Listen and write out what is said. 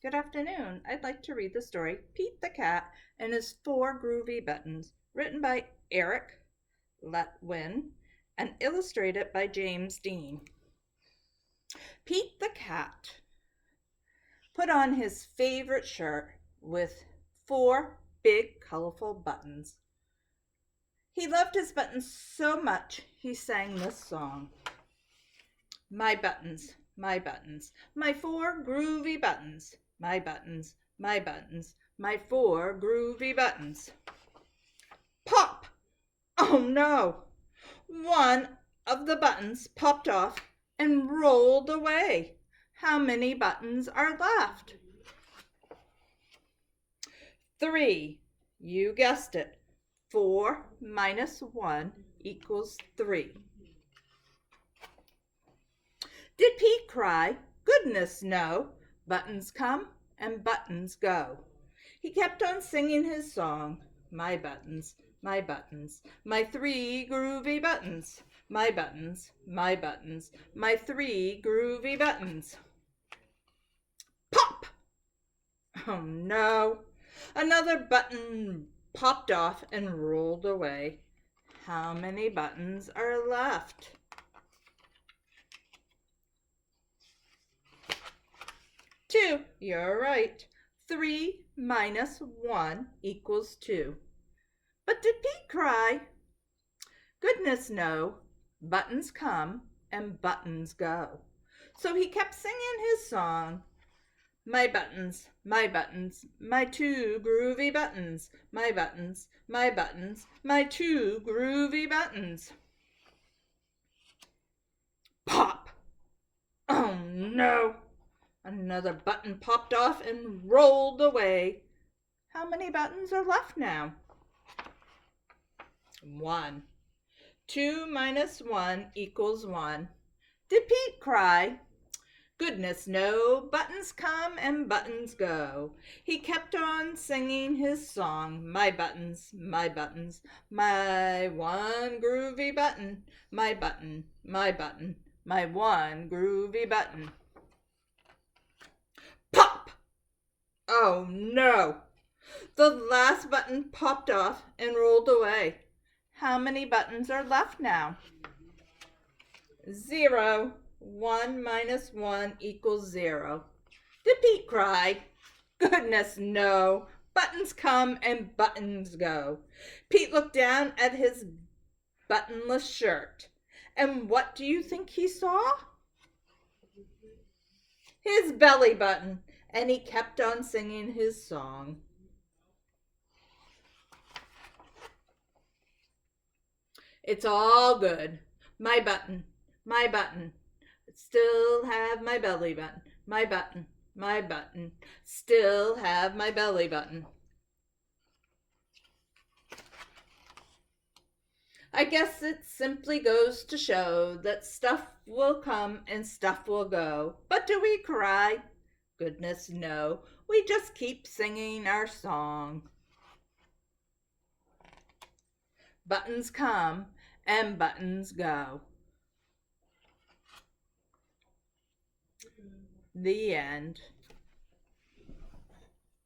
Good afternoon. I'd like to read the story Pete the Cat and His Four Groovy Buttons, written by Eric Letwin and illustrated by James Dean. Pete the Cat put on his favorite shirt with four big colorful buttons. He loved his buttons so much he sang this song. My buttons, my buttons, my four groovy buttons. My buttons, my buttons, my four groovy buttons. Pop! Oh no! One of the buttons popped off and rolled away. How many buttons are left? 3. You guessed it. 4 minus 1 equals 3. Did Pete cry? Goodness, no. Buttons come and buttons go. He kept on singing his song. My buttons, my buttons, my three groovy buttons. My buttons, my buttons, my three groovy buttons. Pop! Oh no! Another button popped off and rolled away. How many buttons are left? 2. You're right. 3 minus 1 equals 2. But did Pete cry? Goodness, no. Buttons come and buttons go. So he kept singing his song. My buttons, my buttons, my two groovy buttons. My buttons, my buttons, my two groovy buttons. Pop! Oh no! Another button popped off and rolled away. How many buttons are left now? 1. 2 minus 1 equals 1. Did Pete cry? Goodness, no. Buttons come and buttons go. He kept on singing his song. My buttons, my buttons, my one groovy button. My button, my button, my one groovy button. Pop! Oh no! The last button popped off and rolled away. How many buttons are left now? 0. 1 minus 1 equals 0. Did Pete cry? Goodness, no. Buttons come and buttons go. Pete looked down at his buttonless shirt. And what do you think he saw? His belly button. And he kept on singing his song. It's all good. My button, my button. Still have my belly button. My button, my button. Still have my belly button. I guess it simply goes to show that stuff will come and stuff will go. But do we cry? Goodness, no. We just keep singing our song. Buttons come and buttons go. The end.